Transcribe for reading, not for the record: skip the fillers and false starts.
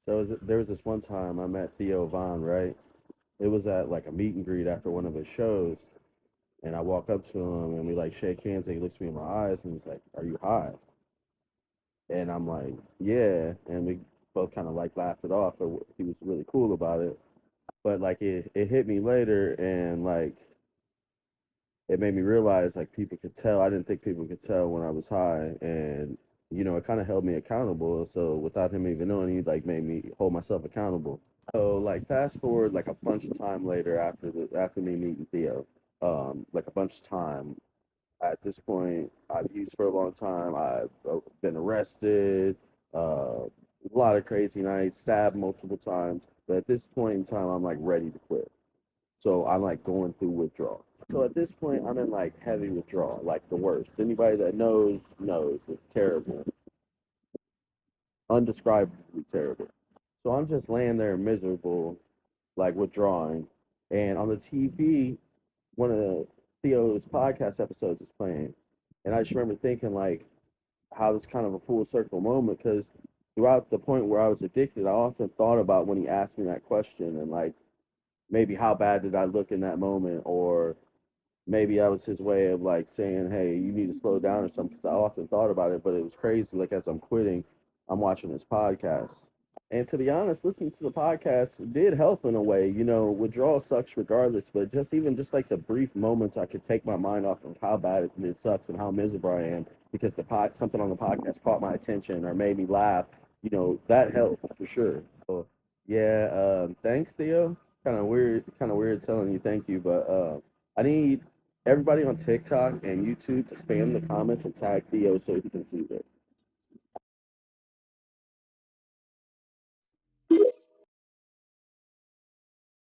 There was this one time I met Theo Vaughn, right? It was at like a meet and greet after one of his shows, and I walk up to him and we like shake hands, and he looks me in my eyes and he's like, "Are you high?" And I'm like, "Yeah," and we both kind of like laughed it off, but he was really cool about it. But like it hit me later, and like it made me realize like people could tell. I didn't think people could tell when I was high, and it kind of held me accountable. So without him even knowing, he like made me hold myself accountable. So like fast forward like a bunch of time later after me meeting Theo, like a bunch of time. At this point, I've used for a long time. I've been arrested, a lot of crazy nights, stabbed multiple times. But at this point in time, I'm like ready to quit. So I'm like going through withdrawal. So at this point, I'm in like heavy withdrawal, like the worst. Anybody that knows it's terrible, undescribably terrible. So I'm just laying there miserable, like withdrawing. And on the TV, one of Theo's podcast episodes is playing. And I just remember thinking like how this kind of a full circle moment because throughout the point where I was addicted, I often thought about when he asked me that question and like maybe how bad did I look in that moment or maybe that was his way of like saying, "Hey, you need to slow down" or something. Because I often thought about it, but it was crazy. Like as I'm quitting, I'm watching this podcast, and to be honest, listening to the podcast did help in a way. Withdrawal sucks regardless, but just like the brief moments I could take my mind off of how bad it sucks and how miserable I am because something on the podcast caught my attention or made me laugh. That helped for sure. So yeah, thanks, Theo. Kind of weird telling you thank you, but I need everybody on TikTok and YouTube to spam the comments and tag Theo so he can see this.